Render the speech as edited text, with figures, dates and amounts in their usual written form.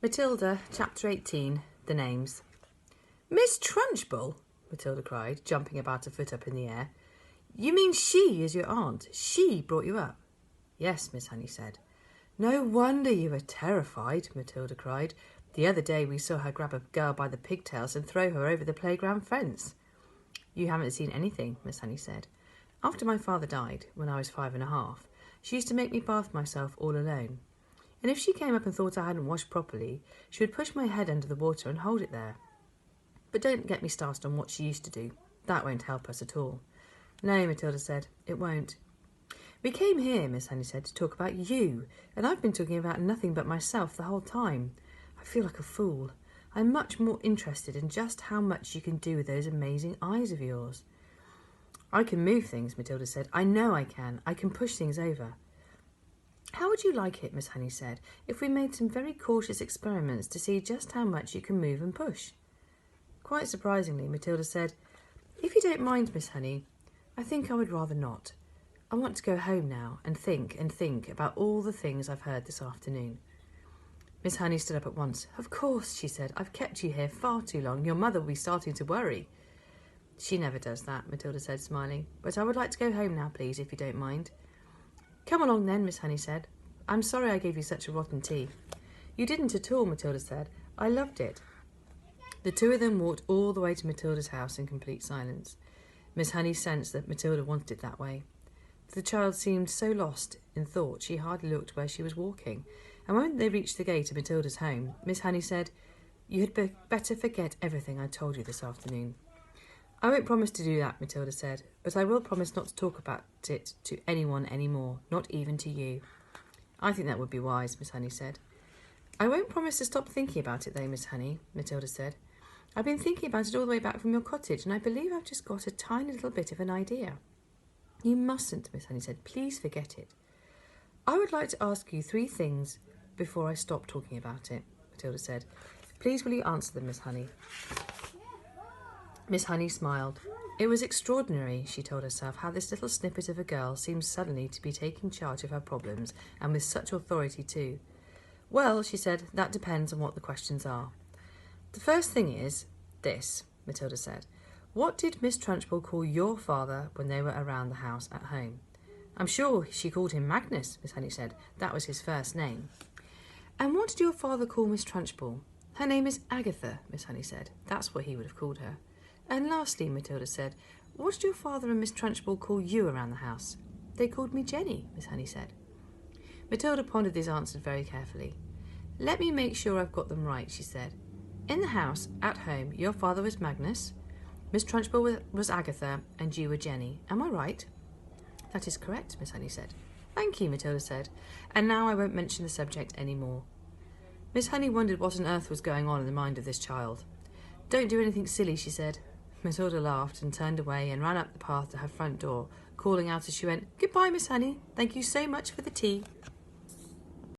Matilda, Chapter 18, The Names. "Miss Trunchbull!" Matilda cried, jumping about a foot up in the air. "You mean she is your aunt? She brought you up?" "Yes," Miss Honey said. "No wonder you were terrified," Matilda cried. "The other day we saw her grab a girl by the pigtails and throw her over the playground fence." "You haven't seen anything," Miss Honey said. "After my father died, when I was 5.5, she used to make me bath myself all alone. And if she came up and thought I hadn't washed properly, she would push my head under the water and hold it there. But don't get me started on what she used to do. That won't help us at all." "No," Matilda said, "it won't." "We came here," Miss Honey said, "to talk about you, and I've been talking about nothing but myself the whole time. I feel like a fool. I'm much more interested in just how much you can do with those amazing eyes of yours." "I can move things," Matilda said. "I know I can. I can push things over." "How would you like it," Miss Honey said, "if we made some very cautious experiments to see just how much you can move and push?" Quite surprisingly, Matilda said, "If you don't mind, Miss Honey, I think I would rather not. I want to go home now and think about all the things I've heard this afternoon." Miss Honey stood up at once. "Of course," she said. "I've kept you here far too long. Your mother will be starting to worry." "She never does that," Matilda said, smiling. "But I would like to go home now, please, if you don't mind." "Come along then," Miss Honey said. "I'm sorry I gave you such a rotten tea." "You didn't at all," Matilda said. "I loved it." The two of them walked all the way to Matilda's house in complete silence. Miss Honey sensed that Matilda wanted it that way. The child seemed so lost in thought she hardly looked where she was walking, and when they reached the gate of Matilda's home, Miss Honey said, "You had better forget everything I told you this afternoon." "I won't promise to do that," Matilda said, "but I will promise not to talk about it to anyone any more, not even to you." "I think that would be wise," Miss Honey said. "I won't promise to stop thinking about it, though, Miss Honey," Matilda said. "I've been thinking about it all the way back from your cottage, and I believe I've just got a tiny little bit of an idea." "You mustn't," Miss Honey said. "Please forget it." "I would like to ask you 3 things before I stop talking about it," Matilda said. "Please will you answer them, Miss Honey?" Miss Honey smiled. It was extraordinary, she told herself, how this little snippet of a girl seemed suddenly to be taking charge of her problems, and with such authority too. "Well," she said, "that depends on what the questions are." "The first thing is this," Matilda said. "What did Miss Trunchbull call your father when they were around the house at home?" "I'm sure she called him Magnus," Miss Honey said. "That was his first name." "And what did your father call Miss Trunchbull?" "Her name is Agatha," Miss Honey said. "That's what he would have called her." "And lastly," Matilda said, "what did your father and Miss Trunchbull call you around the house?" "They called me Jenny," Miss Honey said. Matilda pondered these answers very carefully. "Let me make sure I've got them right," she said. "In the house, at home, your father was Magnus, Miss Trunchbull was Agatha, and you were Jenny. Am I right?" "That is correct," Miss Honey said. "Thank you," Matilda said. "And now I won't mention the subject any more." Miss Honey wondered what on earth was going on in the mind of this child. "Don't do anything silly," she said. Matilda laughed and turned away and ran up the path to her front door, calling out as she went, "Goodbye, Miss Honey. Thank you so much for the tea."